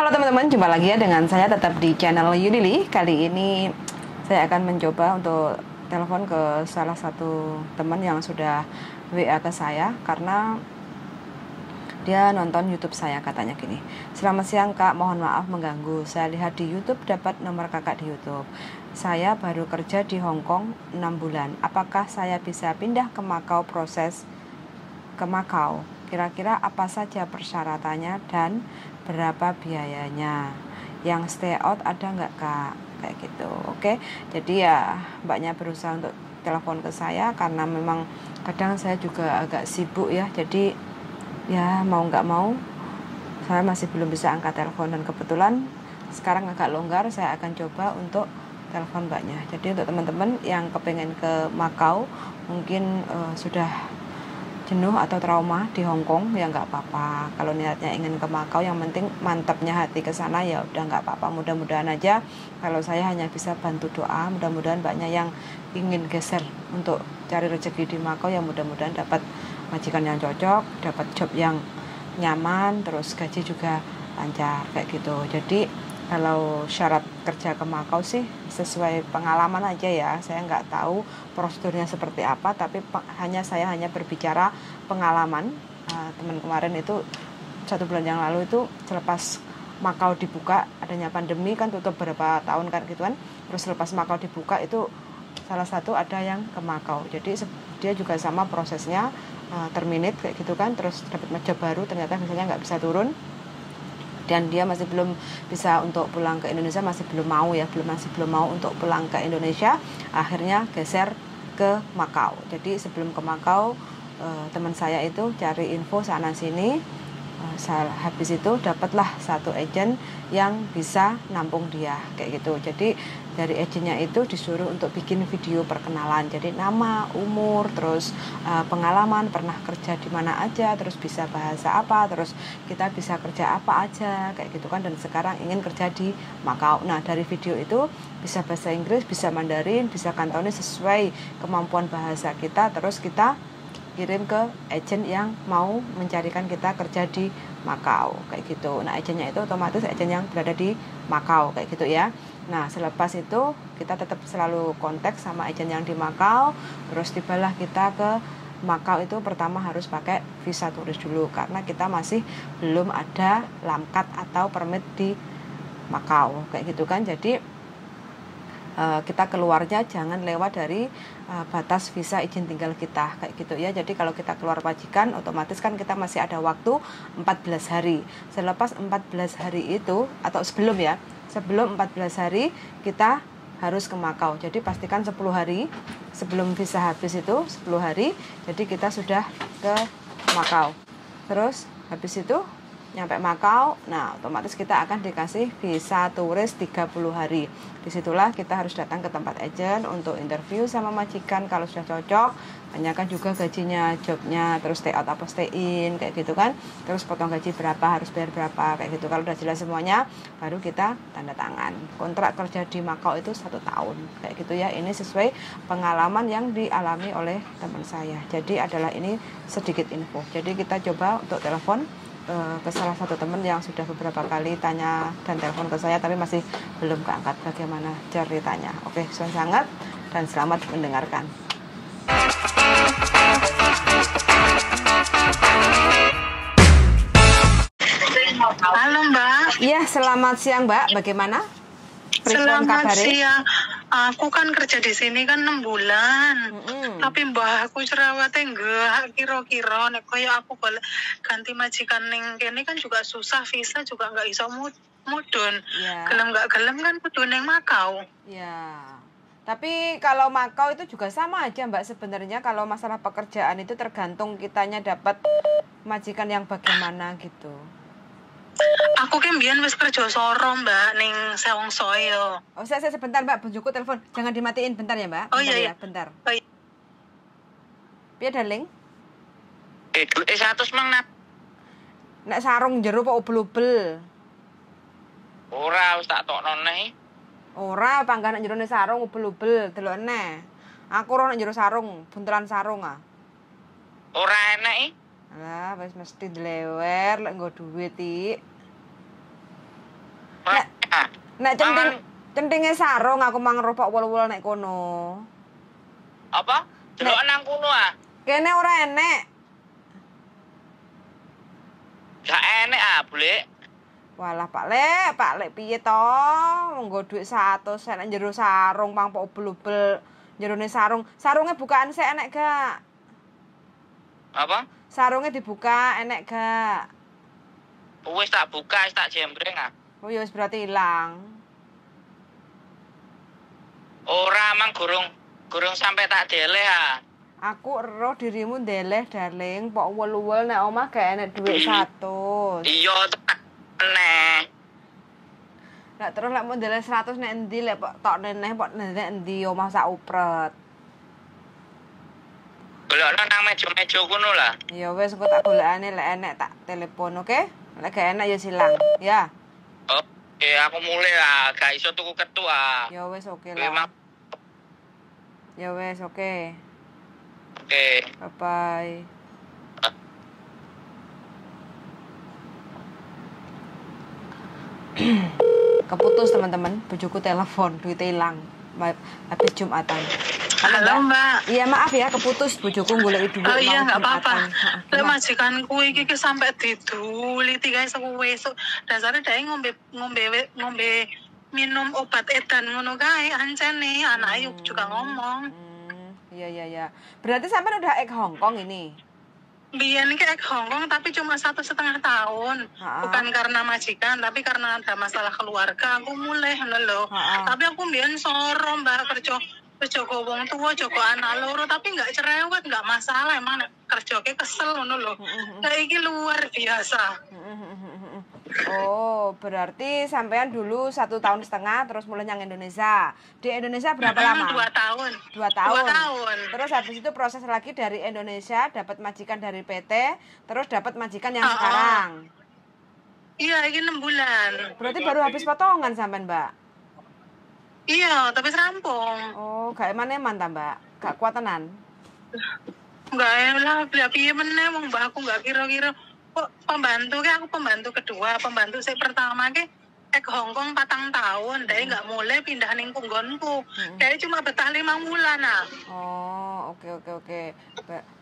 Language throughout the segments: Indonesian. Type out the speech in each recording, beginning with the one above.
Halo teman-teman, jumpa lagi ya dengan saya tetap di channel Yunili. Kali ini saya akan mencoba untuk telepon ke salah satu teman yang sudah WA ke saya karena dia nonton YouTube saya. Katanya gini, "Selamat siang Kak, mohon maaf mengganggu. Saya lihat di YouTube dapat nomor Kakak di YouTube. Saya baru kerja di Hong Kong 6 bulan. Apakah saya bisa pindah ke Makau ke Makau? Kira-kira apa saja persyaratannya dan berapa biayanya? Yang stay out ada nggak Kak?" Kayak gitu. Oke, jadi ya mbaknya berusaha untuk telepon ke saya karena memang kadang saya juga agak sibuk ya. Jadi ya mau nggak mau saya masih belum bisa angkat telepon, dan kebetulan sekarang agak longgar, saya akan coba untuk telepon mbaknya. Jadi untuk teman-teman yang kepengen ke Makau, mungkin sudah jenuh atau trauma di Hong Kong, ya nggak apa-apa. Kalau niatnya ingin ke Makau, yang penting mantapnya hati ke sana, ya udah nggak apa-apa. Mudah-mudahan aja, kalau saya hanya bisa bantu doa, mudah-mudahan banyak yang ingin geser untuk cari rezeki di Makau, ya mudah-mudahan dapat majikan yang cocok, dapat job yang nyaman, terus gaji juga lancar kayak gitu. Jadi kalau syarat kerja ke Makau sih sesuai pengalaman aja ya. Saya nggak tahu prosedurnya seperti apa, tapi saya hanya berbicara pengalaman. Teman kemarin itu 1 bulan yang lalu itu selepas Makau dibuka, adanya pandemi kan, tutup beberapa tahun kan gitu kan. Terus selepas Makau dibuka itu salah satu ada yang ke Makau. Jadi dia juga sama prosesnya, terminate kayak gitu kan. Terus dapat job baru, ternyata misalnya nggak bisa turun, dan dia masih belum bisa untuk pulang ke Indonesia, masih belum mau untuk pulang ke Indonesia. Akhirnya geser ke Makau. Jadi sebelum ke Makau, teman saya itu cari info sana sini. Habis itu dapatlah satu agent yang bisa nampung dia kayak gitu. Jadi dari agennya itu disuruh untuk bikin video perkenalan, jadi nama, umur, terus pengalaman, pernah kerja di mana aja, terus bisa bahasa apa, terus kita bisa kerja apa aja kayak gitu kan, dan sekarang ingin kerja di Makau. Nah dari video itu bisa bahasa Inggris, bisa Mandarin, bisa Kantonis sesuai kemampuan bahasa kita, terus kita kirim ke agent yang mau mencarikan kita kerja di Makau kayak gitu. Nah agennya itu otomatis agent yang berada di Makau kayak gitu ya. Nah selepas itu kita tetap selalu kontak sama agent yang di Makau. Terus tibalah kita ke Makau itu pertama harus pakai visa turis dulu, karena kita masih belum ada lamkat atau permit di Makau kayak gitu kan. Jadi kita keluarnya jangan lewat dari batas visa izin tinggal kita kayak gitu ya. Jadi kalau kita keluar majikan, otomatis kan kita masih ada waktu 14 hari. Selepas 14 hari itu, atau sebelum 14 hari kita harus ke Makau. Jadi pastikan 10 hari sebelum visa habis, itu 10 hari, jadi kita sudah ke Makau. Terus habis itu nyampe Makau, nah otomatis kita akan dikasih visa turis 30 hari. Disitulah kita harus datang ke tempat agent untuk interview sama majikan. Kalau sudah cocok, tanyakan juga gajinya, jobnya, terus stay out apa stay in kayak gitu kan. Terus potong gaji berapa, harus bayar berapa kayak gitu. Kalau udah jelas semuanya, baru kita tanda tangan. Kontrak kerja di Makau itu 1 tahun kayak gitu ya. Ini sesuai pengalaman yang dialami oleh teman saya. Jadi adalah ini sedikit info. Jadi kita coba untuk telepon ke salah satu teman yang sudah beberapa kali tanya dan telepon ke saya, tapi masih belum keangkat. Bagaimana ceritanya? Oke, sangat dan selamat mendengarkan. Halo Mbak. Iya, selamat siang Mbak. Bagaimana? Selamat siang. Aku kan kerja di sini kan 6 bulan. Tapi mbah aku jerawate enggak kira-kira nek koyo aku boleh ganti majikan ning kene kan juga susah, visa juga enggak iso mudun. Ya. Gelem enggak gelem kan kudu ning Makau. Ya. Tapi kalau Makau itu juga sama aja Mbak sebenarnya. Kalau masalah pekerjaan itu tergantung kitanya dapat majikan yang bagaimana gitu. Aku kan mbiyen wis kerja soro Mbak ning Sewong Soyo. Oh, saya sebentar Mbak, bojoku telepon. Jangan dimatiin, bentar ya Mbak. Bentar, oh iya ya, iya. Bentar. Oh, iya. Piye darling? Duit 100 mang nap. Nek sarung jero kok ubel-ubel. Ora wis tak tokno neh. Ora, panggan nek jero sarung ubel-ubel, delok neh. Aku ora nek jero sarung, buntelan sarung ah. Ora enek. Alah, wis mesti dilewer lek nggo duit iki. Nek centinge sarung aku mang ropok wol-wol nek kono. Apa? Delok nang kono ah. Kene ora enek. Gak enek ah, Blek. Walah Pak Lek piye to? Nggo dhuwit 100 nek njero sarung pang pok ubel-ubel. Jerone sarung. Sarunge bukaan sik enek gak? Apa? Sarunge dibuka enek gak? Wis tak buka, wis tak jembreng ah. Oh ya wis berarti ilang. Ora mang gurung sampai tak deleh ah. Aku ero dirimu ndeleh darling, pok wol-wol nek omah gak enek dhuwit 100. Iya aneh. Lah terus lek mau ndeleh 100 nek endi lek tok neneh pok nek endi omah sak upret. Golekno nang meja-meja kono lah. Ya wis engko tak golekane lek enek tak telepon, oke? Lek gak enek ya silang, ya. Oke, aku mulai lah, gak iso tuku ketu ah. Ya wis oke Memang. lah. Ya wis oke. Oke. Bye bye. Keputus teman-teman, bojoku telepon, duitnya hilang habis Jumatan. Halo Mbak. Iya maaf ya, keputus bojoku golek duit. Oh iya nggak apa-apa. Lah majikanku iki sampai diduliti guys aku wesuk. Dasare dhek ngombe minum obat edan ngono kae ancene anake juga ngomong. Iya. Berarti sampean udah ek Hong Kong ini? Biyen iki ek Hongkong tapi cuma 1,5 tahun. Bukan karena majikan tapi karena ada masalah keluarga aku mulai ngono lho. Tapi aku biyen soro Mbak kerja Joko wong tua, Joko anak loro tapi nggak cerewet, nggak masalah emang kerja ke kesel ngono lho. Kayak iki luar biasa. Oh, berarti sampean dulu 1,5 tahun terus mulai yang Indonesia. Di Indonesia berapa lama? 2 tahun. 2 tahun. 2 tahun. Terus habis itu proses lagi dari Indonesia dapat majikan dari PT, terus dapat majikan yang sekarang. Iya, ini 6 bulan. Berarti baru habis potongan sampean, Mbak? Iya, tapi serampung. Oh, gak eman-eman ta, Mbak? Gak kuat tenan? Enggak lah, piye meneh wong Mbak aku enggak kira-kira kok pembantu aku pembantu kedua, pembantu saya pertama ek Hongkong 4 tahun, dia enggak mulai pindah ning punggonku. Kayak cuma betah 5 bulan ah. Oh, oke.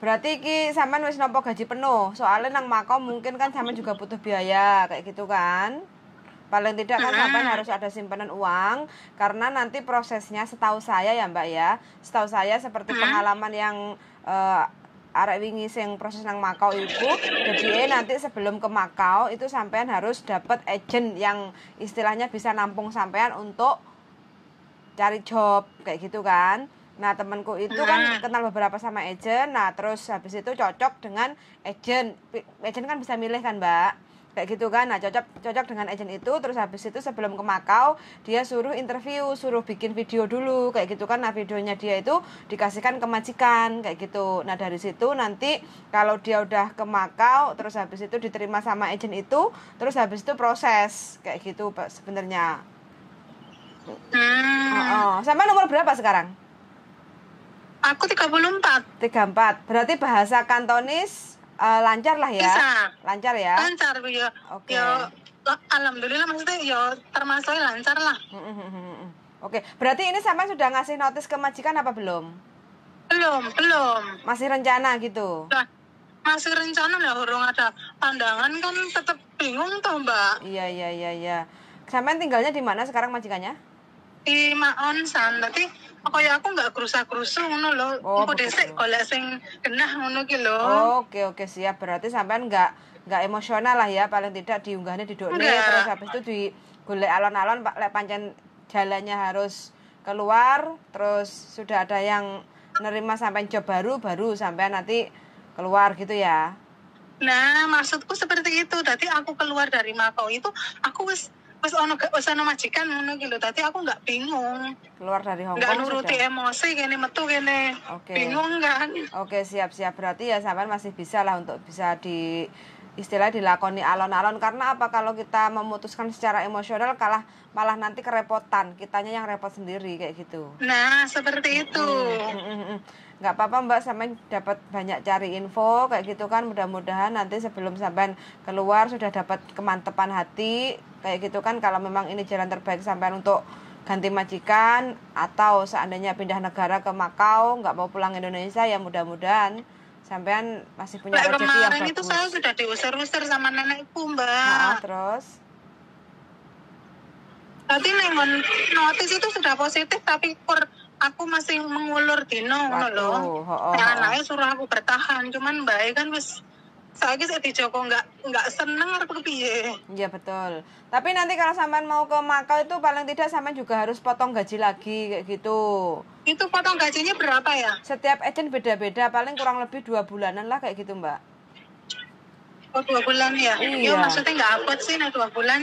Berarti ki sampean wis nampa gaji penuh. Soalnya nang Makau mungkin kan sampean juga butuh biaya kayak gitu kan? Paling tidak kan sampai harus ada simpanan uang karena nanti prosesnya setahu saya ya Mbak ya, setahu saya seperti pengalaman yang arek wingi sing proses nang Makau itu, jadi nanti sebelum ke Makau itu sampean harus dapat agent yang istilahnya bisa nampung sampean untuk cari job kayak gitu kan. Nah temanku itu kan kenal beberapa sama agent, nah terus habis itu cocok dengan agent kan bisa milih kan Mbak. Kayak gitu kan, nah cocok dengan agent itu, terus habis itu sebelum ke Makau dia suruh interview, suruh bikin video dulu kayak gitu kan. Nah videonya dia itu dikasihkan ke majikan kayak gitu. Nah dari situ nanti kalau dia udah ke Makau terus habis itu diterima sama agent itu, terus habis itu proses kayak gitu sebenarnya. Sampai nomor berapa sekarang? Aku 34. Berarti bahasa Kantonis lancar lah ya? Bisa. Lancar ya? Lancar ya. Oke. Ya, alhamdulillah maksudnya ya termasuk lancar lah. Oke. Berarti ini sampai sudah ngasih notis ke majikan apa belum? Belum. Masih rencana gitu? Nah, masih rencana lah, urung ada pandangan kan tetap bingung toh Mbak. Iya. Sampai tinggalnya di mana sekarang majikannya? Di Maonsan, nanti kayak aku nggak kerusa-kerusu ngono lho. Engko dhisik golek sing genah ngono ki lho. Oke, siap. Berarti sampean nggak emosional lah ya, paling tidak diunggahnya di dokne terus habis itu di golek alon-alon Pak lek pancen jalannya harus keluar, terus sudah ada yang nerima sampai job baru sampean nanti keluar gitu ya. Nah, maksudku seperti itu. Tadi aku keluar dari Makau itu aku wis ono majikan ngono ki lho. Tadi aku enggak bingung. Keluar dari Hong Kong. Enggak nuruti emosi kene metu kene. Oke. Bingung kan? Oke, siap. Berarti ya sampean masih bisa lah untuk bisa istilah dilakoni alon-alon. Karena apa, kalau kita memutuskan secara emosional malah nanti kerepotan, kitanya yang repot sendiri kayak gitu. Nah seperti itu. Nggak apa-apa Mbak, sampai dapat banyak cari info kayak gitu kan. Mudah-mudahan nanti sebelum sampai keluar sudah dapat kemantepan hati kayak gitu kan. Kalau memang ini jalan terbaik sampai untuk ganti majikan, atau seandainya pindah negara ke Makau nggak mau pulang Indonesia, ya mudah-mudahan sampean masih punya rezeki yang bagus. Kemarin itu saya sudah diusir-usir sama nenekku Mbak. Terus berarti nengon notis itu sudah positif, tapi aku masih mengulur dino loh. Anaknya suruh aku bertahan, cuman baik kan wis saiki saya di Joko nggak seneng arep kepiye. Iya betul. Tapi nanti kalau sampean mau ke Makau itu paling tidak sampean juga harus potong gaji lagi kayak gitu. Itu potong gajinya berapa ya? Setiap agent beda-beda, paling kurang lebih 2 bulanan lah kayak gitu Mbak. Oh 2 bulan ya? Iya. Maksudnya nggak upload sih 2 bulan.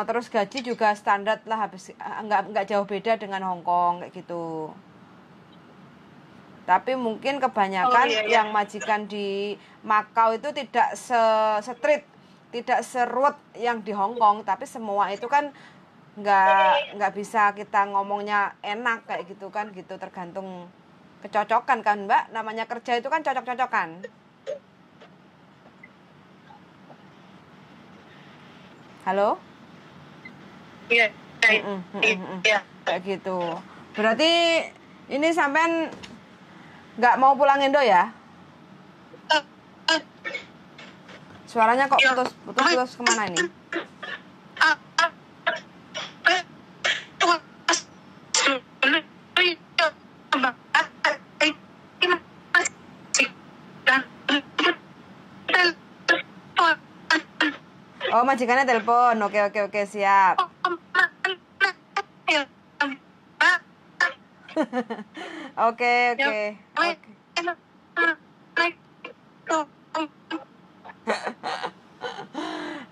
Terus gaji juga standar lah, habis nggak jauh beda dengan Hong Kong kayak gitu. Tapi mungkin kebanyakan yang majikan di Makau itu tidak se-street, tidak serut yang di Hong Kong. Tapi semua itu kan nggak bisa kita ngomongnya enak kayak gitu kan, gitu tergantung kecocokan kan Mbak. Namanya kerja itu kan cocok-cocokan. Halo? Iya. Iya. Kayak gitu. Berarti ini sampean nggak mau pulang Indo ya? Suaranya kok putus kemana ini? Oh, majikannya telepon. Oke, siap. Oke.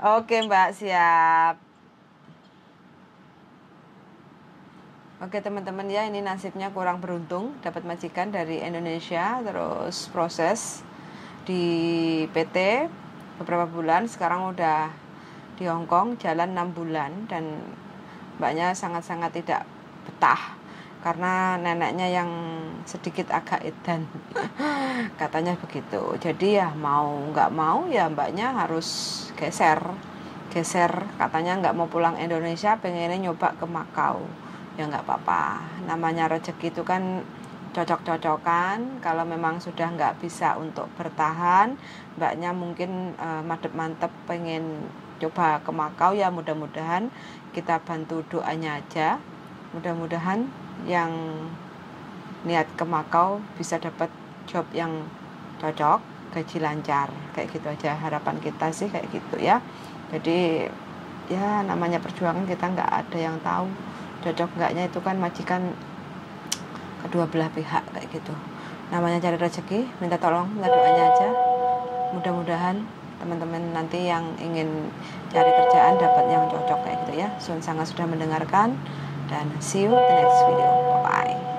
Oke Mbak, siap. Oke teman-teman ya, ini nasibnya kurang beruntung dapat majikan dari Indonesia, terus proses di PT beberapa bulan, sekarang udah di Hong Kong jalan 6 bulan, dan mbaknya sangat-sangat tidak betah karena neneknya yang sedikit agak edan katanya begitu. Jadi ya mau nggak mau ya mbaknya harus geser katanya nggak mau pulang Indonesia, pengennya nyoba ke Makau. Ya nggak apa-apa, namanya rezeki itu kan cocok-cocokan. Kalau memang sudah nggak bisa untuk bertahan, mbaknya mungkin mantep pengen coba ke Makau, ya mudah-mudahan kita bantu doanya aja. Mudah-mudahan yang niat ke Makau bisa dapat job yang cocok, gaji lancar, kayak gitu aja harapan kita sih, kayak gitu ya. Jadi ya namanya perjuangan, kita nggak ada yang tahu cocok nggaknya, itu kan majikan kedua belah pihak kayak gitu. Namanya cari rezeki, minta tolong, minta doanya aja. Mudah-mudahan teman-teman nanti yang ingin cari kerjaan dapat yang cocok kayak gitu ya. Sun sangat sudah mendengarkan, dan see you the next video. Bye bye.